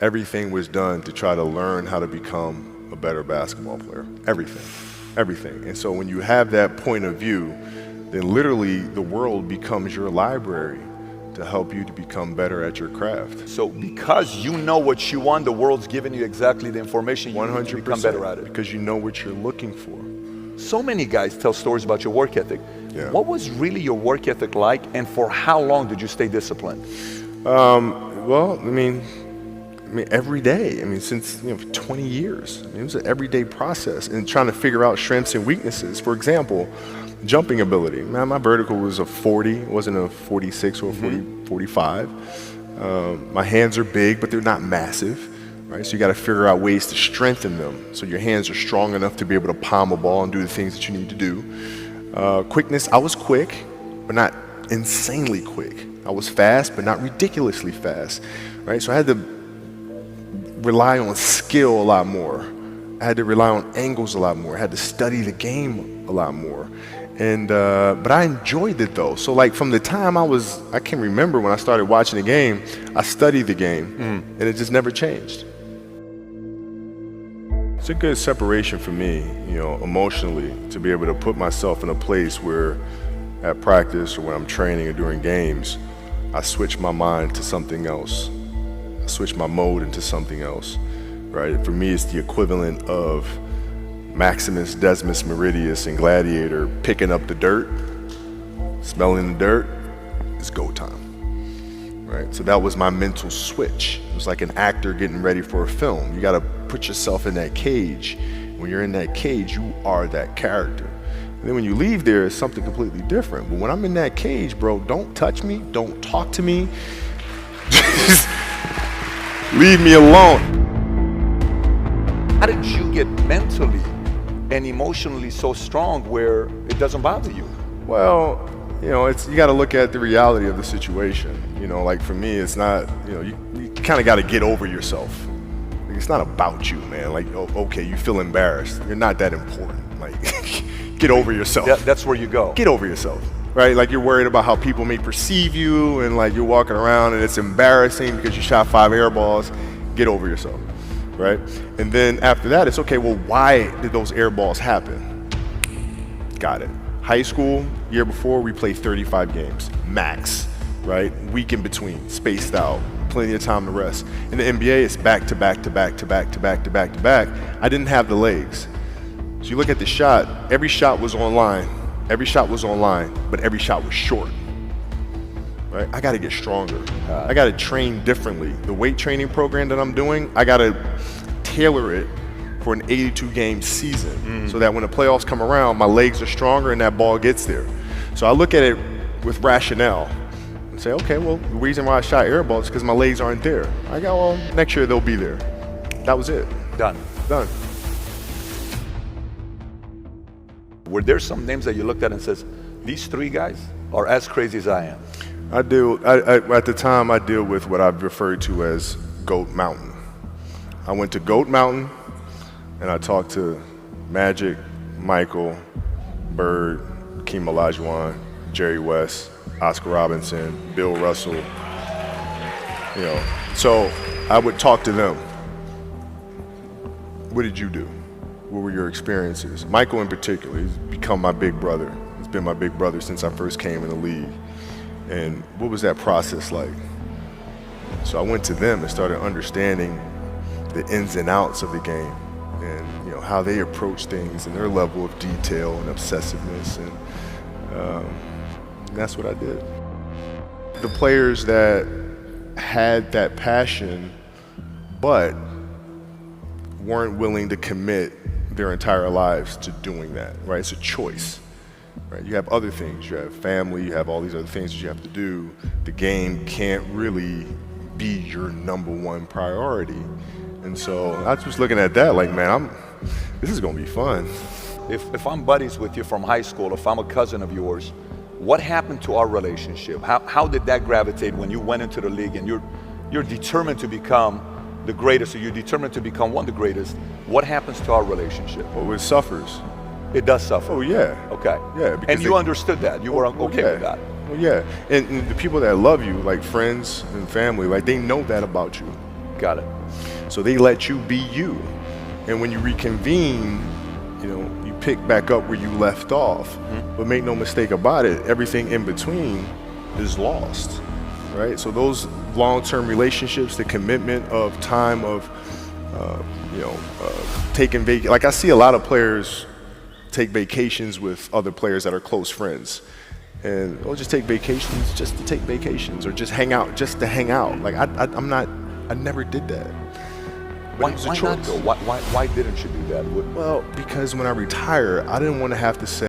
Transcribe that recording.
everything was done to try to learn how to become a better basketball player. Everything. And so when you have that point of view, then literally the world becomes your library to help you to become better at your craft. So because you know what you want, the world's giving you exactly the information you need to become better at it. Because you know what you're looking for. So many guys tell stories about your work ethic. Yeah. What was really your work ethic like, and for how long did you stay disciplined? Well, I mean, every day. I mean, since for 20 years. I mean, it was an everyday process and trying to figure out strengths and weaknesses. For example, jumping ability. Man, my vertical was a 40. It wasn't a 46 or a 45. My hands are big, but they're not massive. Right? So you got to figure out ways to strengthen them so your hands are strong enough to be able to palm a ball and do the things that you need to do. Quickness, I was quick, but not insanely quick. I was fast, but not ridiculously fast. Right? So I had to rely on skill a lot more. I had to rely on angles a lot more. I had to study the game a lot more. And but I enjoyed it though. So like from the time I can remember when I started watching the game, I studied the game and it just never changed. It's a good separation for me, emotionally, to be able to put myself in a place where at practice or when I'm training or during games, I switch my mind to something else. I switch my mode into something else, right? For me, it's the equivalent of Maximus Decimus Meridius in Gladiator picking up the dirt, smelling the dirt. It's go time, right? So that was my mental switch. It was like an actor getting ready for a film. You got to put yourself in that cage. When you're in that cage, you are that character. And then when you leave there, it's something completely different. But when I'm in that cage, bro, don't touch me, don't talk to me. Just leave me alone. How did you get mentally and emotionally so strong where it doesn't bother you? Well, you got to look at the reality of the situation. Like for me, it's not, you kind of got to get over yourself. Like, it's not about you, man. Like, okay, you feel embarrassed. You're not that important. Like, get over yourself. That's where you go. Get over yourself, right? Like you're worried about how people may perceive you and like you're walking around and it's embarrassing because you shot 5 air balls. Get over yourself, right? And then after that, it's okay, well, why did those air balls happen? Got it. High school, year before, we played 35 games, max, right? Week in between, spaced out, plenty of time to rest. In the NBA, it's back to back to back to back to back to back to back. I didn't have the legs. So you look at the shot, every shot was online, but every shot was short. Right? I got to get stronger. I got to train differently. The weight training program that I'm doing, I got to tailor it for an 82-game season so that when the playoffs come around, my legs are stronger and that ball gets there. So I look at it with rationale and say, okay, well, the reason why I shot air balls is because my legs aren't there. I go, well, next year they'll be there. That was it. Done. Were there some names that you looked at and says, these 3 guys are as crazy as I am? At the time, I deal with what I've referred to as Goat Mountain. I went to Goat Mountain and I talked to Magic, Michael, Bird, Hakeem Olajuwon, Jerry West, Oscar Robinson, Bill Russell. So I would talk to them. What did you do? What were your experiences? Michael in particular, he's become my big brother. He's been my big brother since I first came in the league. And what was that process like? So I went to them and started understanding the ins and outs of the game and how they approach things and their level of detail and obsessiveness. And that's what I did. The players that had that passion but weren't willing to commit their entire lives to doing that, right? It's a choice, right? You have other things, you have family, you have all these other things that you have to do. The game can't really be your #1 priority. And so I was just looking at that like, man, this is gonna be fun. If I'm buddies with you from high school, if I'm a cousin of yours, what happened to our relationship? How did that gravitate when you went into the league and you're determined to become the greatest, or you're determined to become one of the greatest? What happens to our relationship? Well, it suffers. It does suffer. Oh yeah. Okay. Yeah. And you understood that. You were okay with that. Well, yeah. And the people that love you, like friends and family, like they know that about you. Got it. So they let you be you. And when you reconvene, you know, you pick back up where you left off. But make no mistake about it, everything in between is lost, right? So those long-term relationships, the commitment of time of, taking like I see a lot of players take vacations with other players that are close friends. And we'll just take vacations just to take vacations, or just hang out just to hang out. Like I never did that. Why, It was a why not choice. though? Why didn't you do that? Well, because when I retire, I didn't want to have to say,